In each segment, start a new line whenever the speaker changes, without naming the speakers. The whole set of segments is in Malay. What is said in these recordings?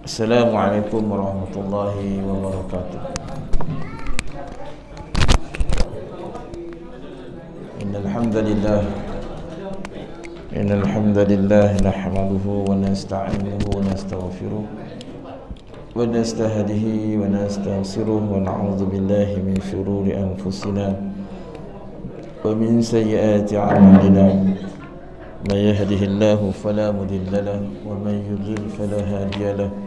Assalamualaikum warahmatullahi wabarakatuh. Innal hamdalillah nahmaduhu wa nasta'inuhu wa nastaghfiruh wa nastahdihi wa nastaghfiruh wa na'udzu billahi min shururi anfusina wa min sayyiati a'malina. Man yahdihillahu fala mudilla lahu wa man yudlil fala hadiya lahu.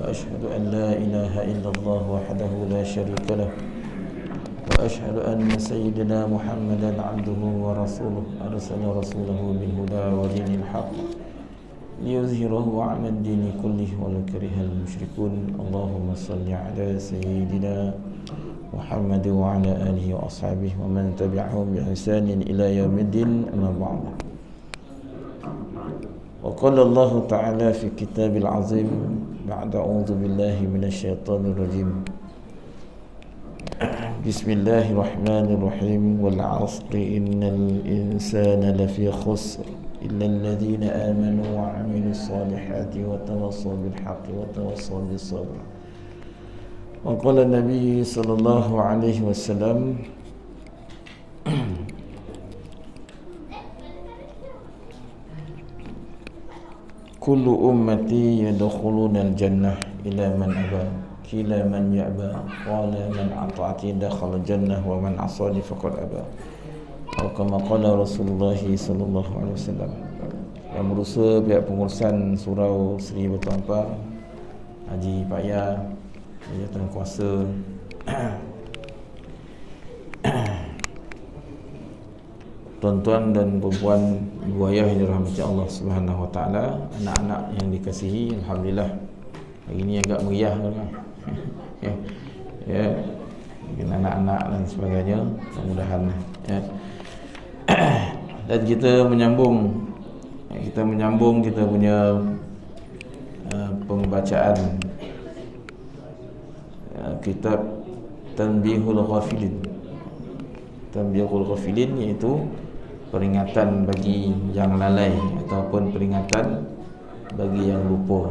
Wa ashhadu an la ilaha illallah wahdahu la syarika lahu wa ashhadu anna sayyidina Muhammadan 'abduhu wa rasuluh arsala rasulahu bil huda wa dinil haqq liyuzhirahu 'ala ad-dini kullihi walau karihal musyrikun. Allahumma shalli 'ala sayyidina Muhammad wa 'ala alihi wa ashabihi wa man tabi'ahum bi ihsanin ila yaumiddin. Amma ba'd. وقال الله تعالى في كتاب العظيم بعد أعوذ بالله من الشيطان الرجيم بسم الله الرحمن الرحيم والعصر إن الإنسان لفي خسر إلا الذين آمنوا وعملوا الصالحات وتواصوا بالحق وتواصوا بالصبر. وقال النبي صلى الله عليه وسلم kullu ummati yadkhuluna al-jannah ila man aba kila man ya'ba qala man ata'ati dakhala al-jannah wa man 'asani faqad aba atau kama qala Rasulullah sallallahu alaihi wasallam. Yang berusaha pihak pengurusan surau Seri Batu Ampar, Haji Paya, Jawatan Kuasa, tuan-tuan dan puan ibu ayah yang dirahmati Allah Subhanahu wa taala, anak-anak yang dikasihi, alhamdulillah hari ini agak meriah kan. Ya. Dengan anak-anak dan sebagainya, mudah-mudahan ya. Dan kita menyambung kita punya pembacaan kitab Tanbihul Ghafilin. Tanbihul Ghafilin iaitu peringatan bagi yang lalai ataupun peringatan bagi yang lupa.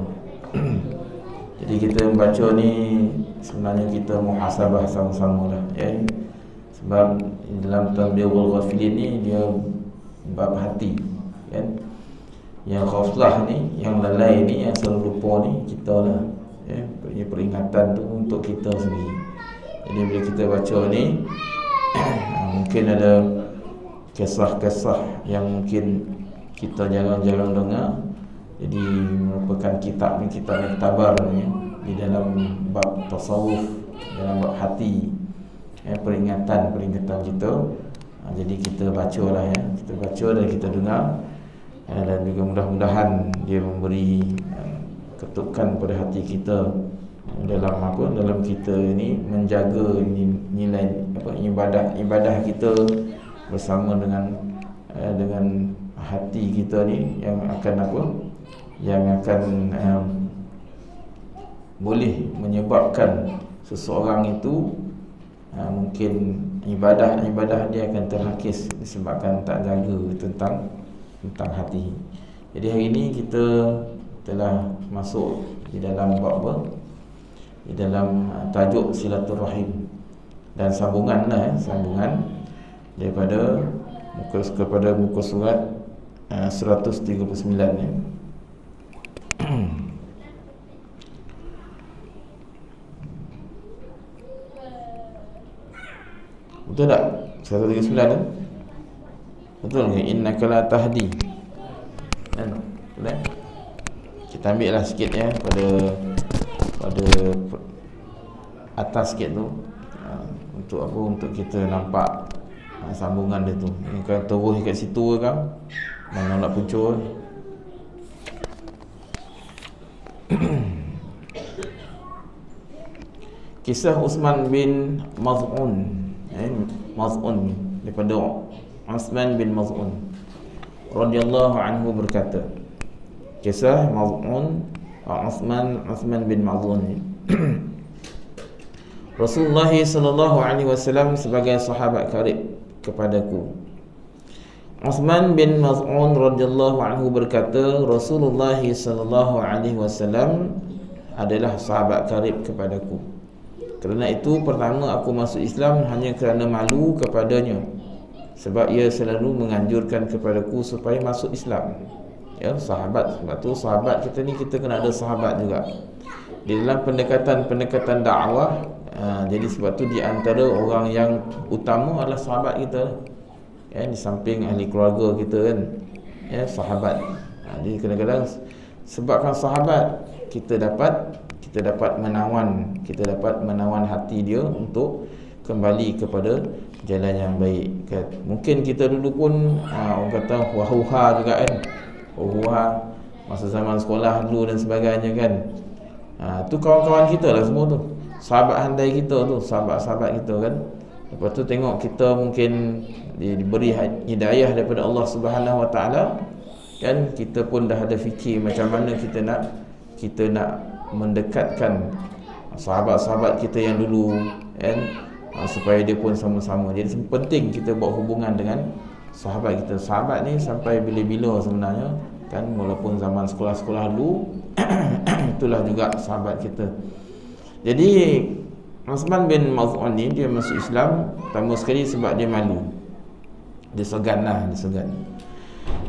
Jadi kita membaca ni sebenarnya kita muhasabah sama-sama lah ya. Sebab dalam Tanbihul Ghafilin ni dia bab hati kan. Yang ghaflah ni, yang lalai ni, yang selalu lupa ni kita lah ya. Ini peringatan tu untuk kita sendiri. Jadi bila kita baca ni mungkin ada kisah-kisah yang mungkin kita jarang-jarang dengar. Jadi merupakan kitab yang tabar ni, di dalam bab tasawuf, dalam bab hati ya, peringatan kita. Jadi kita bacalah ya, kita baca dan kita dengar ya, dan juga mudah-mudahan dia memberi ketukan pada hati kita dalam kita ini menjaga nilai ibadah kita bersama dengan hati kita ni yang akan boleh menyebabkan seseorang itu mungkin ibadah dia akan terhakis disebabkan tak jaga tentang hati. Jadi hari ini kita telah masuk di dalam bab apa? Di dalam tajuk silaturahim dan sambungan daripada muka surat 139 ni. Betul tak? 139 tu? Betul ke? Innaka la tahdi. Kan? Betul. Kita ambil lah sikit ya pada atas sikit tu untuk apa? Untuk kita nampak sambungan dia tu. Ini kan terus kat situ kan? Mana nak puncur. Kisah Uthman bin Maz'un. Maz'un daripada Uthman bin Maz'un radhiyallahu anhu berkata. Kisah Maz'un Uthman bin Maz'un. Rasulullah sallallahu alaihi wasallam sebagai sahabat karib kepadaku. Uthman bin Maz'un radhiyallahu anhu berkata, Rasulullah sallallahu alaihi wasallam adalah sahabat karib kepadaku. Kerana itu pertama aku masuk Islam hanya kerana malu kepadanya, sebab ia selalu menganjurkan kepadaku supaya masuk Islam. Ya, sahabat. Sebab tu sahabat kita ni, kita kena ada sahabat juga di dalam pendekatan dakwah. Jadi sebab tu di antara orang yang utama adalah sahabat kita, ya, di samping ahli keluarga kita kan, ya, sahabat. Jadi kadang-kadang sebabkan sahabat kita dapat menawan hati dia untuk kembali kepada jalan yang baik kan. Mungkin kita dulu pun orang kata wahuha juga kan, wahuha masa zaman sekolah dulu dan sebagainya kan. Tu kawan-kawan kita lah semua tu, sahabat handai kita tu, sahabat-sahabat kita kan. Lepas tu tengok kita mungkin diberi hidayah daripada Allah Subhanahu Wa Taala kan, kita pun dah ada fikir macam mana kita nak mendekatkan sahabat-sahabat kita yang dulu kan, supaya dia pun sama-sama. Jadi penting kita buat hubungan dengan sahabat kita. Sahabat ni sampai bila-bila sebenarnya kan, walaupun zaman sekolah-sekolah dulu itulah juga sahabat kita. Jadi Uthman bin Maz'un ni dia masuk Islam pertama sekali sebab dia malu, dia segan.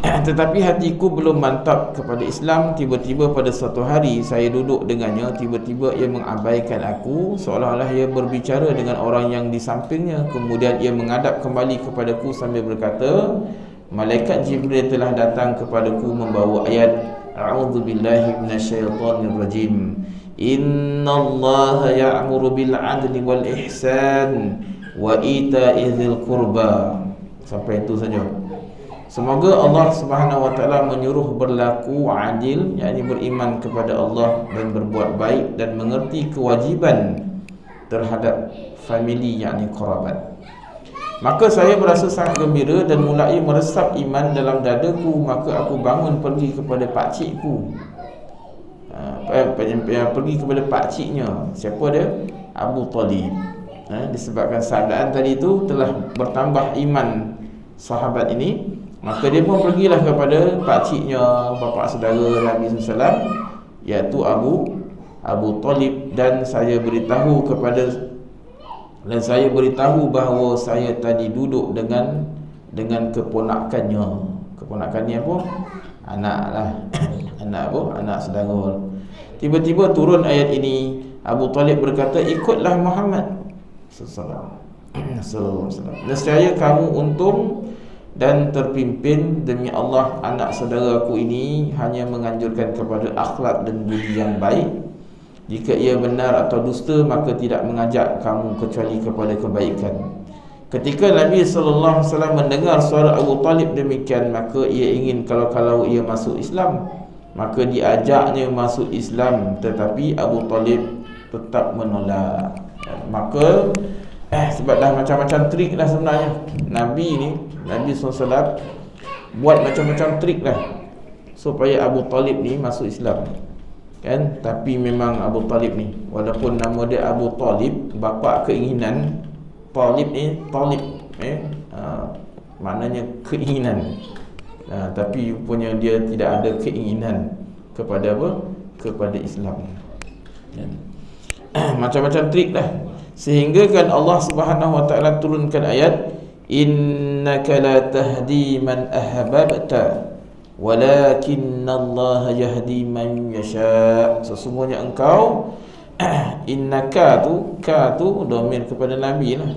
Tetapi hatiku belum mantap kepada Islam. Tiba-tiba pada suatu hari saya duduk dengannya, tiba-tiba ia mengabaikan aku, seolah-olah ia berbicara dengan orang yang di sampingnya. Kemudian ia menghadap kembali kepadaku sambil berkata, malaikat Jibril telah datang kepadaku membawa ayat A'udzubillahi minasyaitonirrajim. Innallaha ya'muru bil 'adli wal ihsan wa ita'i dzil qurba. Sampai itu saja. Semoga Allah Subhanahu Wa Taala menyuruh berlaku adil, yakni beriman kepada Allah dan berbuat baik dan mengerti kewajiban terhadap famili, yakni kerabat. Maka saya berasa sangat gembira dan mulai meresap iman dalam dadaku. Maka aku bangun pergi kepada pakcikku, pergi kepada pakciknya. Siapa dia? Abu Talib. Disebabkan keadaan tadi itu telah bertambah iman sahabat ini, maka dia pun pergilah kepada pakciknya, bapa saudara Nabi SAW, iaitu Abu Talib, dan saya beritahu bahawa saya tadi duduk dengan keponakannya. Keponakannya apa? Anak lah. Anak saudara. Tiba-tiba turun ayat ini. Abu Talib berkata, ikutlah Muhammad sallallahu alaihi wasallam. Nescaya kamu untung dan terpimpin. Demi Allah, anak saudaraku ini hanya menganjurkan kepada akhlak dan budi yang baik. Jika ia benar atau dusta, maka tidak mengajak kamu kecuali kepada kebaikan. Ketika Nabi SAW mendengar suara Abu Talib demikian, maka ia ingin kalau ia masuk Islam, maka diajaknya masuk Islam. Tetapi Abu Talib tetap menolak. Maka sebab dah macam-macam trik lah sebenarnya. Nabi SAW buat macam-macam trik lah supaya Abu Talib ni masuk Islam kan. Tapi memang Abu Talib ni, walaupun nama dia Abu Talib, bapa keinginan. Talib ni maknanya keinginan, tapi punya dia tidak ada keinginan kepada apa? Kepada Islam. Macam-macam trik lah, sehingga kan Allah Subhanahu Wa Taala turunkan ayat, innaka la tahdi man ahbabta walakinnallaha yahdi man yasha. Sesungguhnya engkau, innaka tu domain kepada Nabi lah.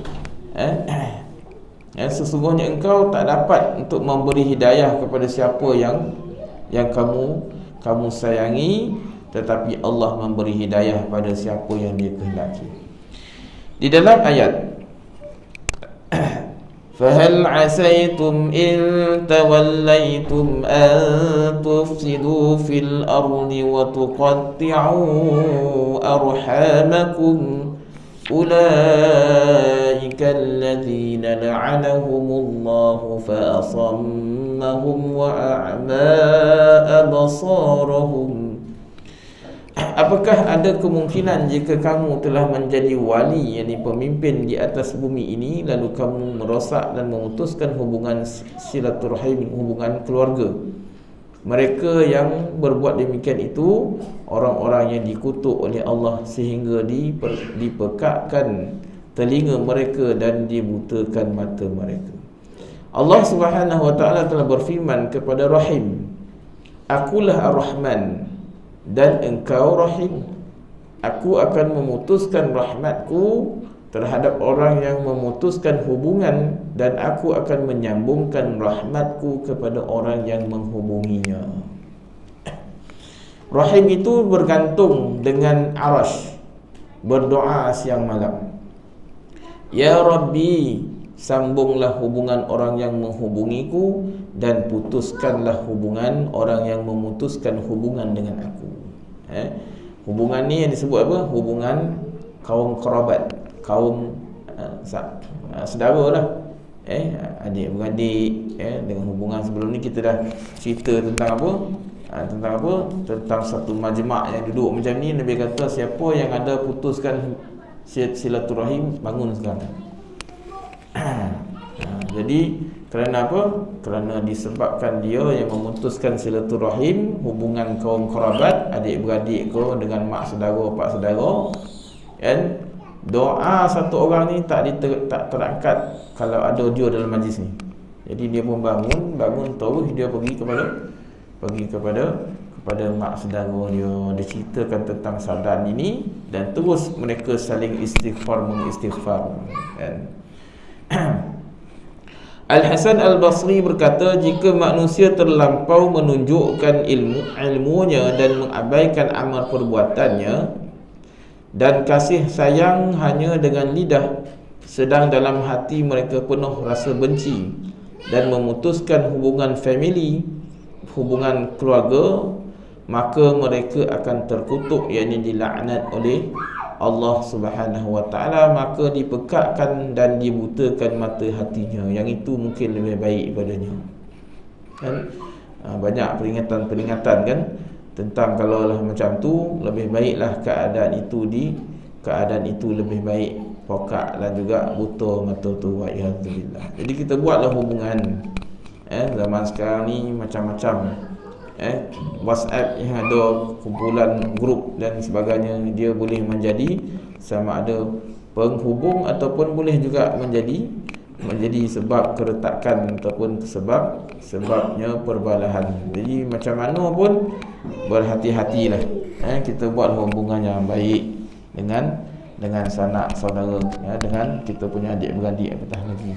Sesungguhnya engkau tak dapat untuk memberi hidayah kepada siapa yang kamu sayangi, tetapi Allah memberi hidayah pada siapa yang Dia kehendaki. Di dalam ayat فَهَلْ عَسَيْتُمْ إِن تَوَلَّيْتُمْ أَن تُفْسِدُوا فِي الْأَرْضِ وَتُقَطِّعُوا أَرْحَامَكُمْ أُولَئِكَ الَّذِينَ لَعَنَهُمُ اللَّهُ فَأَصَمَّهُمْ وَأَعْمَى أَبْصَارَهُمْ. Apakah ada kemungkinan jika kamu telah menjadi wali, yakni pemimpin di atas bumi ini, lalu kamu merosak dan memutuskan hubungan silaturahim, hubungan keluarga, Mereka yang berbuat demikian itu orang-orang yang dikutuk oleh Allah sehingga dipekakkan telinga mereka dan dibutakan mata mereka. Allah Subhanahu wa taala telah berfirman kepada Rahim, Akulah Ar-Rahman dan engkau Rahim. Aku akan memutuskan rahmatku terhadap orang yang memutuskan hubungan, dan aku akan menyambungkan rahmatku kepada orang yang menghubunginya. Rahim itu bergantung dengan arash, berdoa siang malam. Ya Rabbi, sambunglah hubungan orang yang menghubungiku, dan putuskanlah hubungan orang yang memutuskan hubungan dengan aku. Hubungan ni yang disebut apa? Hubungan kaum kerabat, kaum saudara lah, adik-beradik, dengan hubungan sebelum ni kita dah cerita tentang apa? Tentang satu majma' yang duduk macam ni. Nabi kata siapa yang ada putuskan silaturahim, bangun sekarang. Jadi kerana apa? Kerana disebabkan dia yang memutuskan silaturahim, hubungan kaum kerabat, adik-beradik kau dengan mak saudara, pak saudara, kan? Doa satu orang ni tak terangkat kalau ada dia dalam majlis ni. Jadi dia pun bangun terus dia pergi kepada mak saudara dia ceritakan tentang keadaan ini, dan terus mereka saling mengistighfar, kan? Al-Hasan Al-Basri berkata, jika manusia terlampau menunjukkan ilmunya dan mengabaikan amal perbuatannya, dan kasih sayang hanya dengan lidah, sedang dalam hati mereka penuh rasa benci, dan memutuskan hubungan family, hubungan keluarga, maka mereka akan terkutuk, yakni dilaknat oleh Allah Subhanahu wa taala, maka dipekakkan dan dibutakan mata hatinya. Yang itu mungkin lebih baik padanya, kan? Banyak peringatan kan tentang kalau lah macam tu, lebih baiklah keadaan itu lebih baik pokak dan juga buta mata tu, wa'iyadzubillah. Jadi kita buatlah hubungan. Zaman sekarang ni macam-macam. WhatsApp yang ada kumpulan grup dan sebagainya, dia boleh menjadi sama ada penghubung ataupun boleh juga menjadi sebab keretakan ataupun sebabnya perbalahan. Jadi macam mana pun berhati-hatilah. Kita buat hubungan yang baik dengan sanak saudara, dengan kita punya adik-beradik apatah lagi.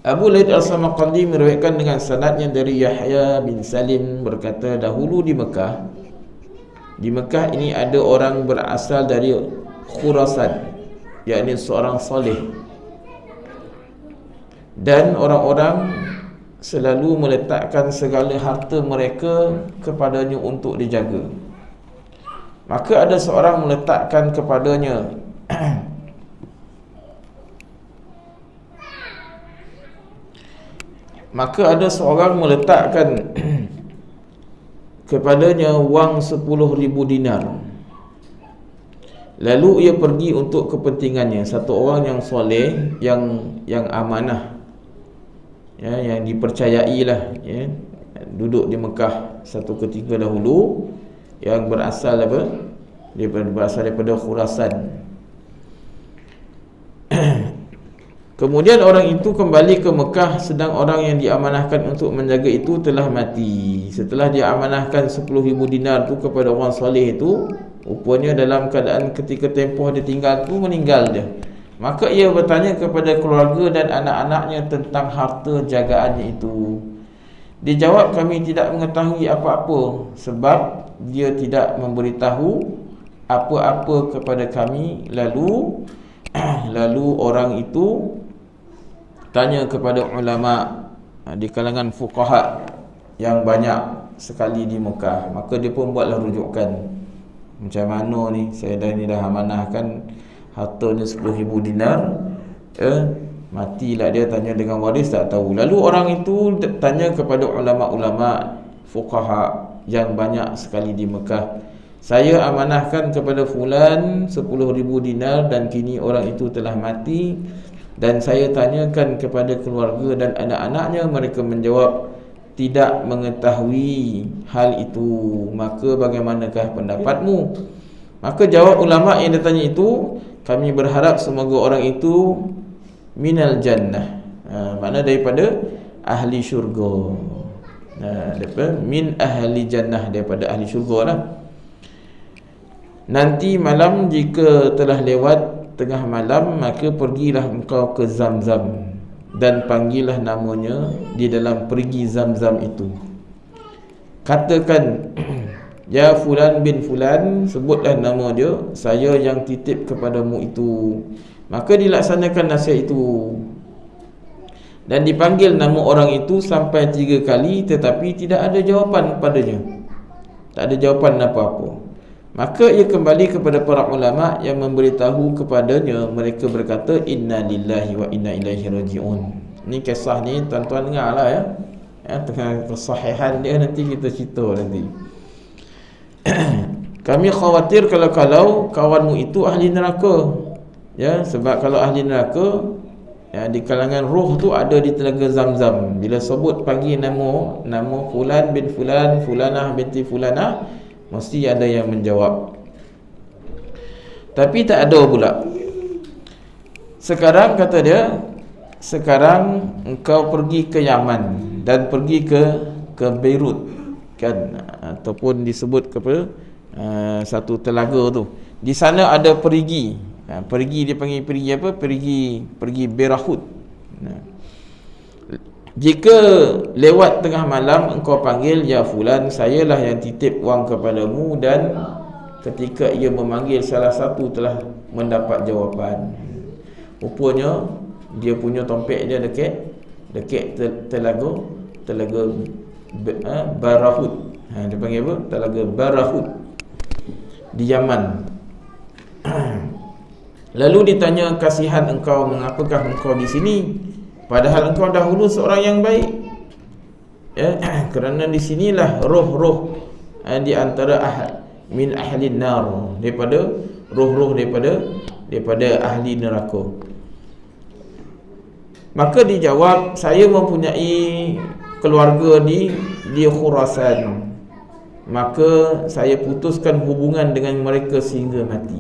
Abu Laid Al-Samarqandi meriwayatkan dengan sanadnya dari Yahya bin Salim berkata, dahulu di Mekah ini ada orang berasal dari Khurasan, yakni seorang salih, dan orang-orang selalu meletakkan segala harta mereka kepadanya untuk dijaga. Maka ada seorang meletakkan kepadanya kepadanya wang 10,000 dinar. Lalu ia pergi untuk kepentingannya. Satu orang yang soleh, yang amanah, yang dipercayai lah, duduk di Mekah satu ketika dahulu, yang berasal daripada Khurasan. Kemudian orang itu kembali ke Mekah, sedang orang yang diamanahkan untuk menjaga itu telah mati. Setelah dia amanahkan 10,000 dinar tu kepada orang soleh itu, rupanya dalam keadaan ketika tempoh dia tinggal tu meninggal dia. Maka ia bertanya kepada keluarga dan anak-anaknya tentang harta jagaannya itu. Dijawab, kami tidak mengetahui apa-apa, sebab dia tidak memberitahu apa-apa kepada kami. Lalu orang itu tanya kepada ulama di kalangan fuqaha yang banyak sekali di Mekah. Maka dia pun buatlah rujukan, macam mana ni, saya dah amanahkan hartanya 10,000 dinar, matilah dia, tanya dengan waris tak tahu. Lalu orang itu tanya kepada ulama-ulama fuqaha yang banyak sekali di Mekah, saya amanahkan kepada fulan 10,000 dinar dan kini orang itu telah mati, dan saya tanyakan kepada keluarga dan anak-anaknya, mereka menjawab tidak mengetahui hal itu, maka bagaimanakah pendapatmu? Maka jawab ulama yang ditanya itu, kami berharap semoga orang itu minal jannah, makna daripada ahli syurga, daripada min ahli jannah, daripada ahli syurga lah. Nanti malam jika telah lewat tengah malam, maka pergilah engkau ke Zamzam dan panggillah namanya di dalam perigi Zamzam itu. Katakan, ya fulan bin fulan, sebutlah nama dia, saya yang titip kepadamu itu. Maka dilaksanakan nasihat itu, dan dipanggil nama orang itu sampai 3 kali, tetapi tidak ada jawapan padanya, tak ada jawapan apa-apa. Maka ia kembali kepada para ulama yang memberitahu kepadanya. Mereka berkata, inna lillahi wa inna ilaihi raji'un. Ni kisah ni tuan-tuan dengar lah ya, tengah kesahihan dia nanti kita cerita nanti. Kami khawatir kalau kawanmu itu ahli neraka, ya, sebab kalau ahli neraka, ya, di kalangan roh tu ada di telaga Zamzam. Bila sebut panggil nama fulan bin fulan, fulanah binti fulanah, mesti ada yang menjawab. Tapi tak ada pula. Sekarang kata dia, sekarang engkau pergi ke Yaman dan pergi ke Beirut, kan, ataupun disebut kepada satu telaga tu. Di sana ada perigi. Perigi dia panggil perigi apa? Perigi Berahut. Jika lewat tengah malam engkau panggil, ya fulan, sayalah yang titip wang kepadamu, dan ketika ia memanggil, salah satu telah mendapat jawapan. Rupanya dia punya tompek dia dekat telaga Barahut. Dia panggil apa? Telaga Barahut di Yaman. Lalu ditanya, kasihan engkau, mengapakah engkau di sini? Padahal engkau dahulu seorang yang baik, ya, kerana di sinilah roh-roh di antara min ahli nar, daripada roh-roh daripada ahli neraka. Maka dijawab, saya mempunyai keluarga di Khurasan, maka saya putuskan hubungan dengan mereka sehingga mati.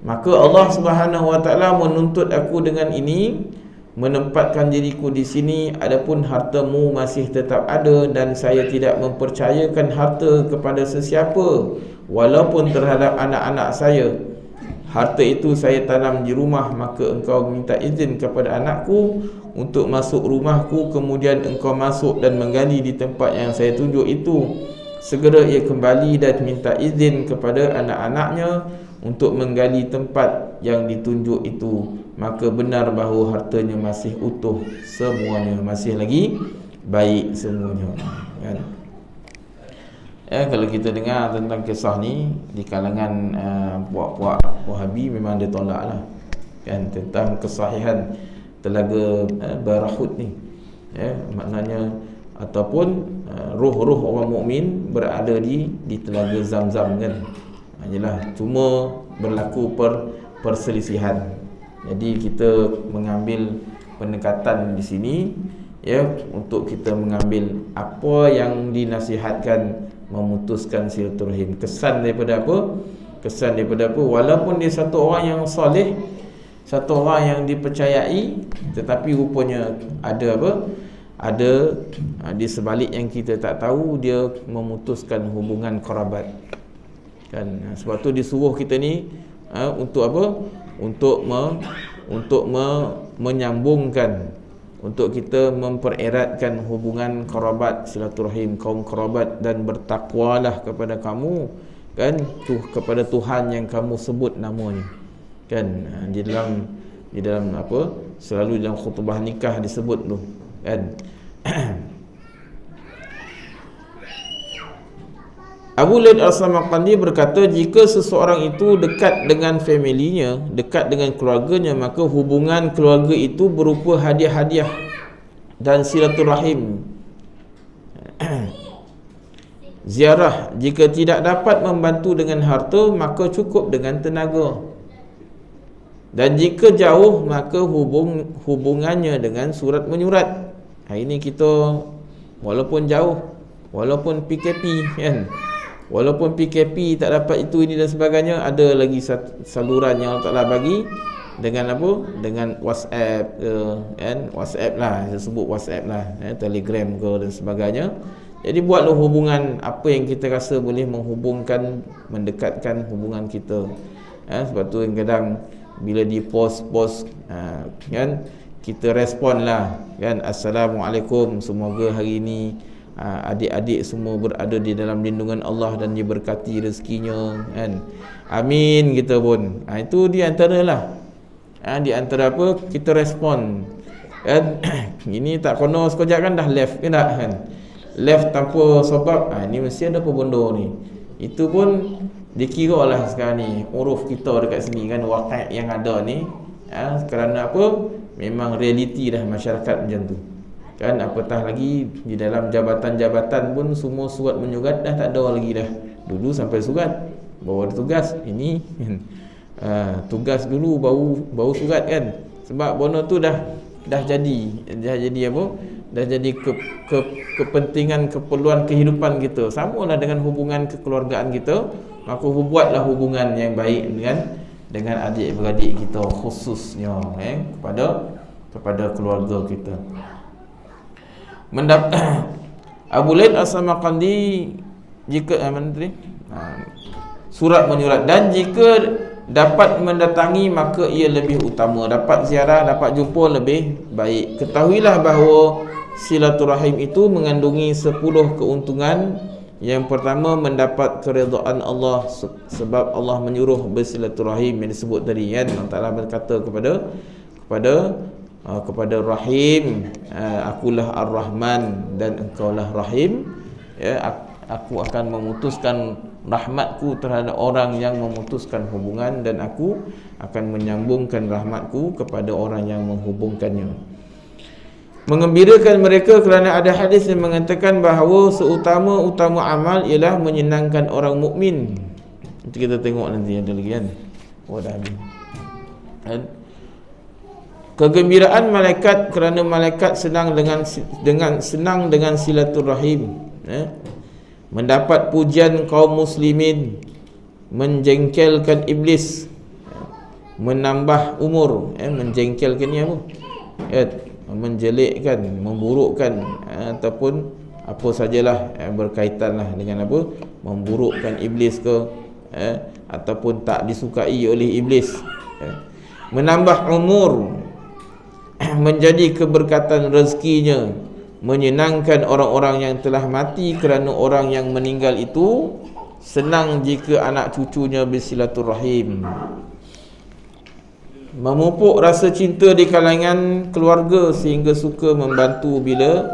Maka Allah Subhanahu wa taala menuntut aku dengan ini, menempatkan diriku di sini, adapun hartamu masih tetap ada, dan saya tidak mempercayakan harta kepada sesiapa walaupun terhadap anak-anak saya. Harta itu saya tanam di rumah, maka engkau minta izin kepada anakku untuk masuk rumahku, kemudian engkau masuk dan menggali di tempat yang saya tunjuk itu. Segera ia kembali dan minta izin kepada anak-anaknya untuk menggali tempat yang ditunjuk itu, maka benar bahawa hartanya masih utuh semuanya, masih lagi baik semuanya, kan? Ya, kalau kita dengar tentang kisah ni di kalangan puak-puak Wahabi, memang dia tolak lah, kan, tentang kesahihan telaga Barahut ni, ya, maknanya ataupun roh-roh orang mukmin berada di telaga Zamzam, kan. Jelah, cuma berlaku perselisihan. Jadi kita mengambil pendekatan di sini, ya, untuk kita mengambil apa yang dinasihatkan, memutuskan silaturahim. Kesan daripada apa? Kesan daripada apa? Walaupun dia satu orang yang soleh, satu orang yang dipercayai, tetapi rupanya ada apa? Ada di sebalik yang kita tak tahu, dia memutuskan hubungan kerabat, kan. Sebab tu disuruh kita ni untuk apa? Untuk menyambungkan, untuk kita mempereratkan hubungan kerabat, silaturahim kaum kerabat, dan bertakwalah kepada kamu, kan, kepada Tuhan yang kamu sebut namanya, kan. Di dalam apa, selalu dalam khutbah nikah disebut tu, kan. Abu Laid Al-Samarqandi berkata, jika seseorang itu dekat dengan familinya, dekat dengan keluarganya, maka hubungan keluarga itu berupa hadiah-hadiah dan silaturahim. Ziarah jika tidak dapat membantu dengan harta, maka cukup dengan tenaga. Dan jika jauh, maka hubungannya dengan surat menyurat. Hari ini kita walaupun jauh, walaupun PKP kan, walaupun PKP tak dapat itu ini dan sebagainya, ada lagi saluran yang Allah Ta'ala bagi dengan apa? Dengan WhatsApp ke, kan? WhatsApp lah, saya sebut WhatsApp lah, Telegram ke dan sebagainya. Jadi buatlah hubungan apa yang kita rasa boleh menghubungkan, mendekatkan hubungan kita. Sebab tu kadang bila di post kan, kita respon lah kan, Assalamualaikum, semoga hari ini adik-adik semua berada di dalam lindungan Allah dan diberkati rezekinya kan. Amin kita pun. Itu di antara lah. Di antara apa kita respon kan. Ini tak kono sekejap kan dah left ke tak kan. Left tanpa sebab, ni mesti ada apa benda ni. Itu pun dikira lah sekarang ni uruf kita dekat sini kan, waqi' yang ada ni. Kerana apa? Memang realiti dah masyarakat macam tu kan. Apatah lagi di dalam jabatan-jabatan pun semua surat menyurat dah tak ada lagi dah. Dulu sampai surat bawa ada tugas, ini tugas dulu baru surat kan. Sebab benda tu dah jadi apa? Dah jadi kepentingan, keperluan kehidupan kita. Samalah dengan hubungan kekeluargaan kita. Maka buatlah hubungan yang baik dengan adik-beradik kita, khususnya kepada keluarga kita. Abu Lail As-Samarqandi, jika surat menyurat, dan jika dapat mendatangi maka ia lebih utama. Dapat ziarah, dapat jumpa lebih baik. Ketahuilah bahawa silaturahim itu mengandungi 10 keuntungan. Yang pertama, mendapat keridhaan Allah, sebab Allah menyuruh bersilaturahim yang disebut tadi kan. Allah Ta'ala berkata kepada Rahim, akulah Ar-Rahman dan engkaulah Rahim, aku akan memutuskan rahmatku terhadap orang yang memutuskan hubungan, dan aku akan menyambungkan rahmatku kepada orang yang menghubungkannya. Mengembirakan mereka kerana ada hadis yang mengatakan bahawa seutama-utama amal ialah menyenangkan orang mukmin. Nanti kita tengok nanti ada lagi kan. Dah habis. Kegembiraan malaikat kerana malaikat senang dengan silaturahim. Mendapat pujian kaum muslimin, menjengkelkan iblis, menambah umur. Menjengkelkan ni apa? Menjelekkan, memburukkan, ataupun apa sajalah berkaitanlah dengan apa, memburukkan iblis ke, ataupun tak disukai oleh iblis. Menambah umur, menjadi keberkatan rezekinya, menyenangkan orang-orang yang telah mati, kerana orang yang meninggal itu senang jika anak cucunya bersilaturahim. Memupuk rasa cinta di kalangan keluarga sehingga suka membantu bila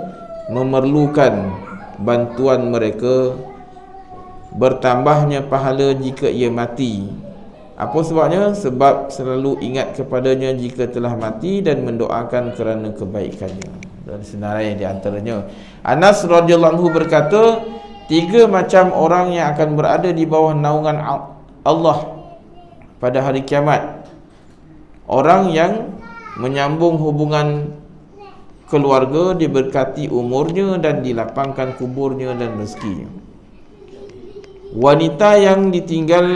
memerlukan bantuan mereka. Bertambahnya pahala jika ia mati. Apa sebabnya? Sebab selalu ingat kepadanya jika telah mati dan mendoakan kerana kebaikannya. Dan senarai di antaranya, Anas radhiyallahu anhu berkata, 3 macam orang yang akan berada di bawah naungan Allah pada hari kiamat. Orang yang menyambung hubungan keluarga, diberkati umurnya dan dilapangkan kuburnya dan rezekinya. Wanita yang ditinggal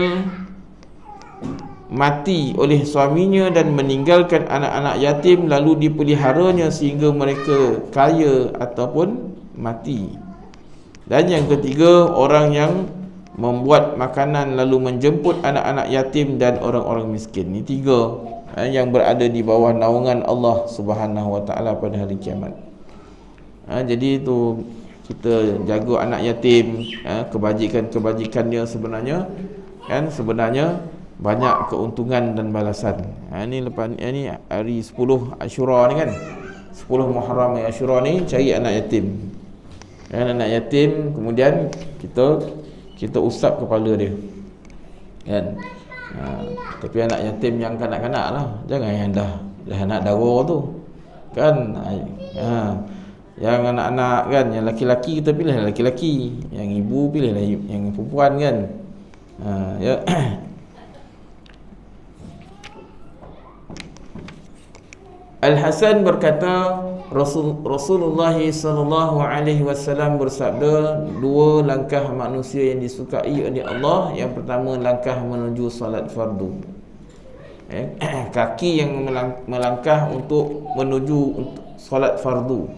mati oleh suaminya dan meninggalkan anak-anak yatim, lalu dipeliharanya sehingga mereka kaya ataupun mati. Dan yang ketiga, orang yang membuat makanan lalu menjemput anak-anak yatim dan orang-orang miskin. Ini 3 yang berada di bawah naungan Allah Subhanahu wa taala pada hari kiamat. Jadi itu kita jaga anak yatim, kebajikannya sebenarnya kan, sebenarnya banyak keuntungan dan balasan. Ini lepas ni hari 10 Asyura ni kan, 10 Muharram Asyura ni, cari anak yatim. Anak yatim, kemudian kita usap kepala dia kan. Tapi anak yatim yang kanak-kanak lah, jangan yang dah anak dara tu kan. Yang anak-anak kan, yang laki-laki kita pilih laki-laki, yang ibu pilih yang perempuan kan. Ya. Al-Hasan berkata, Rasulullah sallallahu alaihi wasallam bersabda, dua langkah manusia yang disukai oleh Allah. Yang pertama, langkah menuju solat fardu. Kaki yang melangkah untuk menuju solat fardu.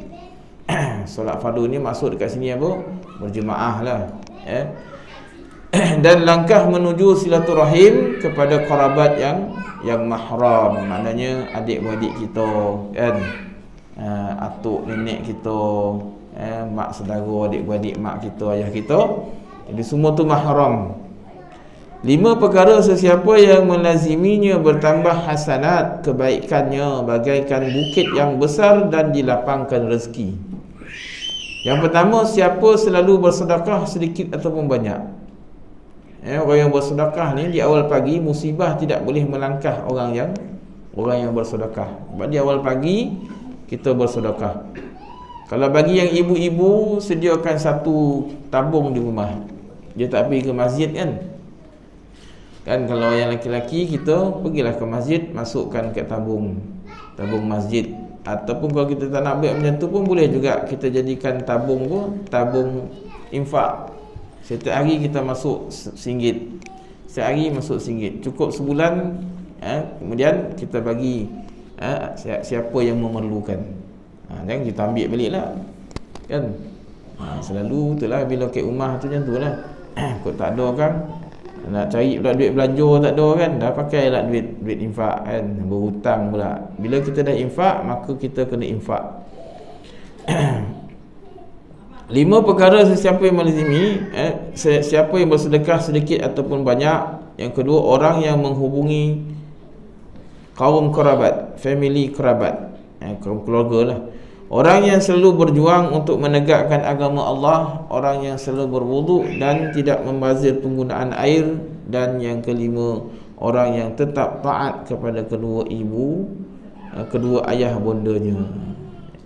Solat fardu ni maksud dekat sini apa? Berjemaah lah. Dan langkah menuju silaturahim kepada kerabat yang mahram, maknanya adik-beradik kita kan, atuk nenek kita, mak saudara, adik-beradik mak kita, ayah kita. Jadi semua tu mahram. 5 perkara sesiapa yang melaziminya bertambah hasanat, kebaikannya bagaikan bukit yang besar dan dilapangkan rezeki. Yang pertama, siapa selalu bersedekah sedikit ataupun banyak. Orang yang bersedekah ni di awal pagi, musibah tidak boleh melangkah orang yang bersedekah. Sebab di awal pagi kita bersedekah. Kalau bagi yang ibu-ibu, sediakan satu tabung di rumah. Dia tak pergi ke masjid kan. Kan kalau yang laki-laki, kita pergilah ke masjid, masukkan ke tabung masjid. Ataupun kalau kita tak nak buat macam tu pun boleh juga, kita jadikan tabung tu tabung infak. Setiap hari kita masuk RM1. Setiap hari masuk RM1. Cukup sebulan, kemudian kita bagi siapa yang memerlukan. Jangan kita ambil balik lah kan. Selalu itulah bila kat rumah tu macam tu lah. Kau tak ada kan, nak cari pula duit belanja tak ada kan, dah pakai lah duit infak kan, berhutang pula. Bila kita dah infak, maka kita kena infak. 5 perkara sesiapa yang melazimi, siapa yang bersedekah sedikit ataupun banyak. Yang kedua, orang yang menghubungi kaum kerabat, family kerabat, kaum keluarga lah. Orang yang selalu berjuang untuk menegakkan agama Allah. Orang yang selalu berwuduk dan tidak membazir penggunaan air. Dan yang kelima, orang yang tetap taat kepada kedua ibu, kedua ayah bondanya.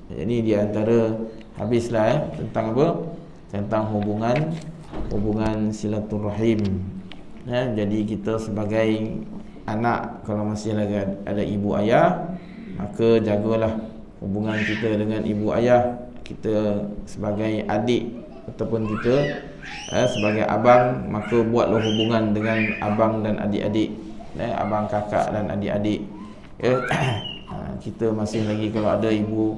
Jadi di antara, habislah tentang apa? Tentang hubungan silaturahim. Jadi kita sebagai anak, kalau masih lagi ada ibu ayah, maka jagalah hubungan kita dengan ibu ayah. Kita sebagai adik ataupun kita sebagai abang, maka buatlah hubungan dengan abang dan adik-adik, abang kakak dan adik-adik. Kita masih lagi kalau ada ibu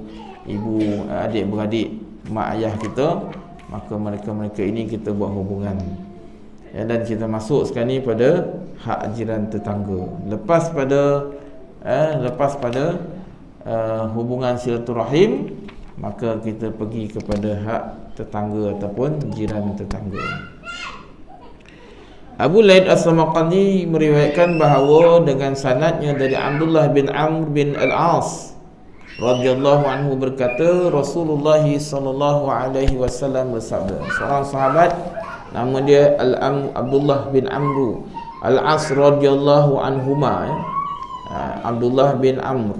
adik-beradik, mak ayah kita, maka mereka ini kita buat hubungan. Dan kita masuk sekarang ni pada hak jiran tetangga. Lepas pada hubungan silaturahim, maka kita pergi kepada hak tetangga ataupun jiran tetangga. Abu Laid As-Samarqandi meriwayatkan bahawa dengan sanadnya dari Abdullah bin Amr bin Al-As radhiyallahu anhu berkata, Rasulullah sallallahu alaihi wasallam bersabda, seorang sahabat nama dia Abdullah bin Amr Al-As radhiyallahu anhuma, Abdullah bin Amr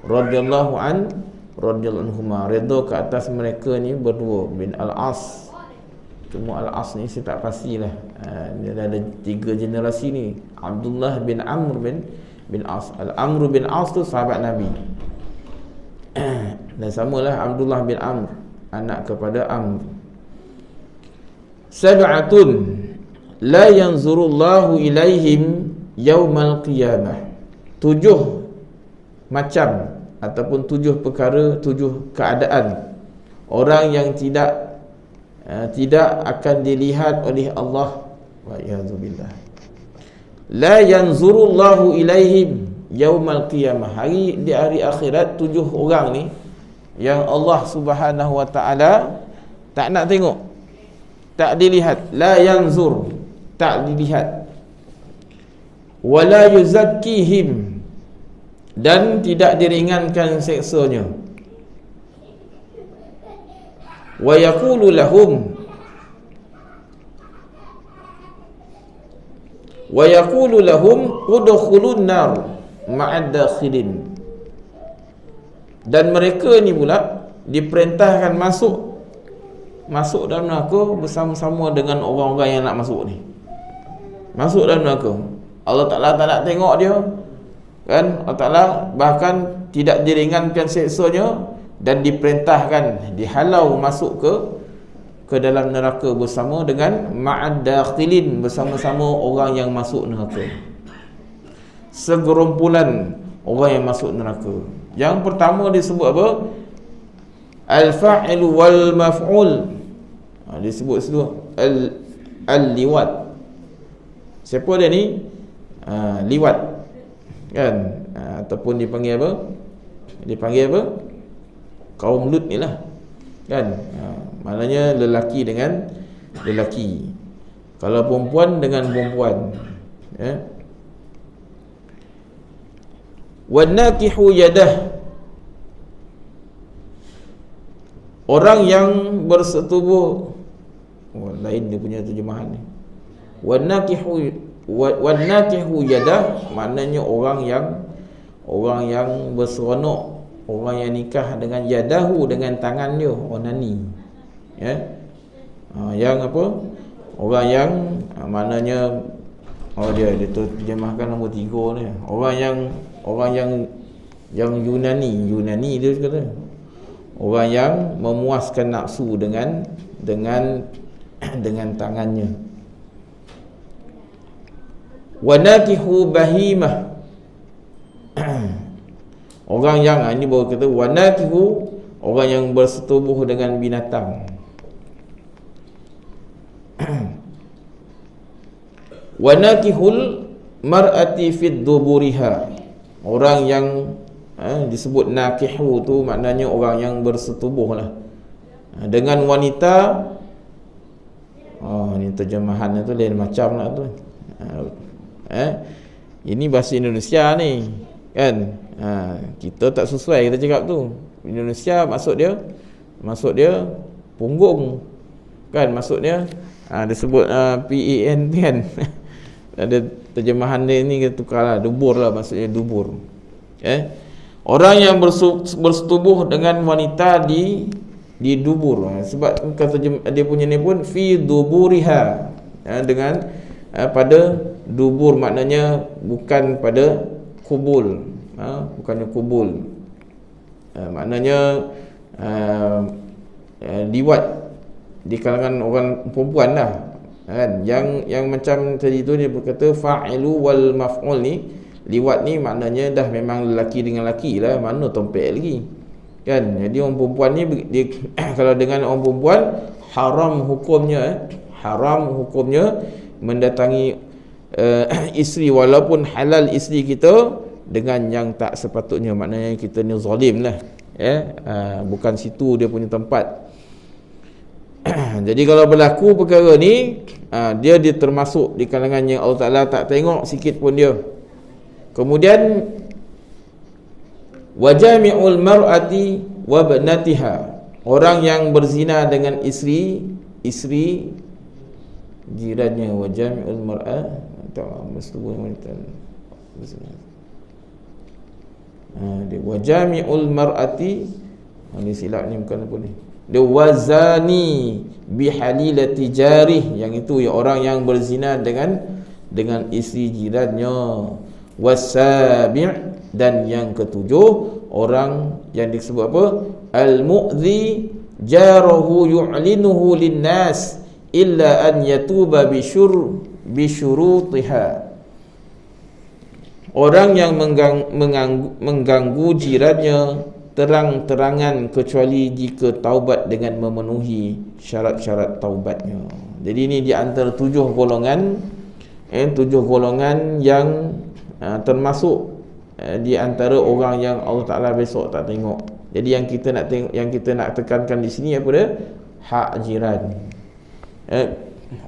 radhiyallahu anhuma, redha ke atas mereka ni berdua, bin Al-As. Cuma Al-As ni saya tak pastilah, dia ada 3 generasi ni. Abdullah bin Amr bin As. Al-Amr bin As tu sahabat Nabi. Dan samalah Abdullah bin Amr, anak kepada Amr. Sab'atun la yanzurullahu ilaihim yaumal qiyamah. 7 macam ataupun 7 perkara, 7 keadaan orang yang tidak akan dilihat oleh Allah. Wa iyadzubillah. La yanzurullahu ilaihim yaumal qiyamah. Di hari akhirat, 7 orang ni yang Allah Subhanahu wa taala tak nak tengok, tak dilihat. La yanzur, tak dilihat. Wala yuzakkihim, dan tidak diringankan seksanya. Wa yaqulu lahum udkhulun nar ma'ad dakhilin. Dan mereka ni pula diperintahkan masuk dalam neraka bersama-sama dengan orang-orang yang nak masuk ni. Masuk dalam neraka. Allah Ta'ala tak nak tengok dia, kan? Allah Ta'ala bahkan tidak diringankan seksanya dan diperintahkan, dihalau masuk ke dalam neraka bersama dengan ma'ad-dakhilin, bersama-sama orang yang masuk neraka. Segerombolan orang yang masuk neraka. Yang pertama disebut apa? Al-fa'il wal maf'ul. Disebut situ al-liwat. Siapa dia ni? Liwat, kan? Ataupun dipanggil apa? Dipanggil apa? Kaum Lut ni lah, kan? Maknanya lelaki dengan lelaki, kalau perempuan dengan perempuan, ya. Wanakihu yadah, orang yang bersetubuh. Lain dia punya terjemahan ni. Wanakihu yadah, maknanya orang yang berseronok, orang yang nikah dengan yadahu, dengan tangan dia, onani, ya. Yang apa? Orang yang maknanya dia terjemahkan nombor 3 ni. Orang yang Yunani dia kata. Orang yang memuaskan nafsu dengan tangannya. Wanakihu bahimah, orang yang ini baru kata wanakihu, orang yang bersetubuh dengan binatang. Wanakihul mar'ati fid duburiha, orang yang disebut nakihu tu maknanya orang yang bersetubuh lah dengan wanita. Ni terjemahannya tu lain macam lah tu. Ini bahasa Indonesia ni, kan? Kita tak sesuai kita cakap tu. Indonesia maksud dia punggung, kan? Maksud dia disebut PAN kan. Ada terjemahan dia ni kita tukarlah, dubur lah, maksudnya dubur. Orang yang bersetubuh dengan wanita di dubur. Sebab kata dia punya ni pun fi duburiha, dengan pada dubur, maknanya bukan pada kubul, bukannya kubul, maknanya liwat di kalangan orang perempuan lah, kan? Yang macam tadi tu dia berkata fa'ilu wal maf'ul ni, liwat ni maknanya dah memang lelaki dengan lelaki lah, mana tompek lagi, kan? Jadi orang perempuan ni dia, kalau dengan orang perempuan haram hukumnya mendatangi isteri, walaupun halal isteri kita, dengan yang tak sepatutnya, maknanya kita ni zalim lah, bukan situ dia punya tempat. Jadi kalau berlaku perkara ni, dia termasuk di kalangan yang Allah Ta'ala tak tengok sikit pun dia. Kemudian wajami'ul mar'ati wa banatiha, orang yang berzina dengan isteri jirannya. Wajami'ul mar'a, bersetubuh wanita berzina. Dia wajami'ul mar'ati, ini silap ni, bukan apa ni. Dia wazani bihalilati jarih, yang itu ya orang yang berzina dengan isteri jirannya. Wasabi', dan yang ketujuh orang yang disebut apa? Al-mu'dhi jarahu yu'linuhu linnas illa an yatuba bisyurutiha, orang yang mengganggu jirannya terang-terangan kecuali jika taubat dengan memenuhi syarat-syarat taubatnya. Jadi ini di antara 7 golongan yang termasuk di antara orang yang Allah Ta'ala besok tak tengok. Jadi yang kita nak tekankan di sini apa dia? Hak jiran.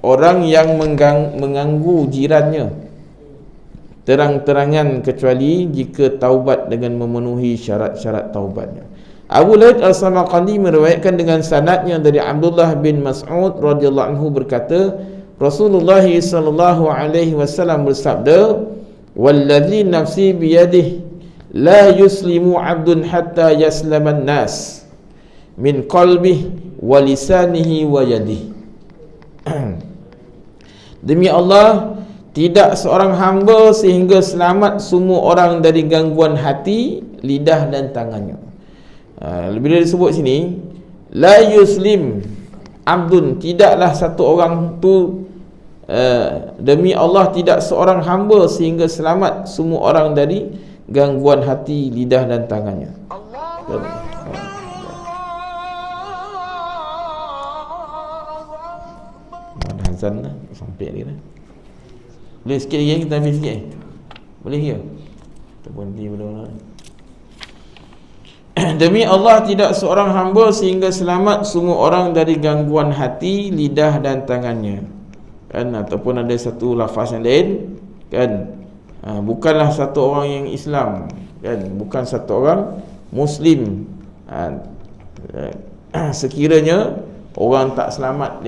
Orang yang mengganggu jirannya terang-terangan kecuali jika taubat dengan memenuhi syarat-syarat taubatnya. Abu Laid Al-Samarqandi meriwayatkan dengan sanadnya dari Abdullah bin Mas'ud radhiyallahu anhu berkata, Rasulullah sallallahu alaihi wasallam bersabda, "Wallazi nafsi biyadihi la yuslimu 'abdun hatta yaslaman nas min qalbihi wa lisanihi wa yadihi. Demi Allah, tidak seorang hamba sehingga selamat semua orang dari gangguan hati, lidah dan tangannya. Bila disebut sini, la yuslim abdun, tidaklah satu orang tu, demi Allah tidak seorang hamba sehingga selamat semua orang dari gangguan hati, lidah dan tangannya. Ada azan dah, sampai lagi dah. Boleh sikit lagi, kita habis sikit. Boleh ke? Kita berhenti pada demi Allah tidak seorang hamba sehingga selamat semua orang dari gangguan hati, lidah dan tangannya. Kan, ataupun ada satu lafaz yang lain, kan, bukanlah satu orang yang Islam, kan, bukan satu orang Muslim, sekiranya orang tak selamat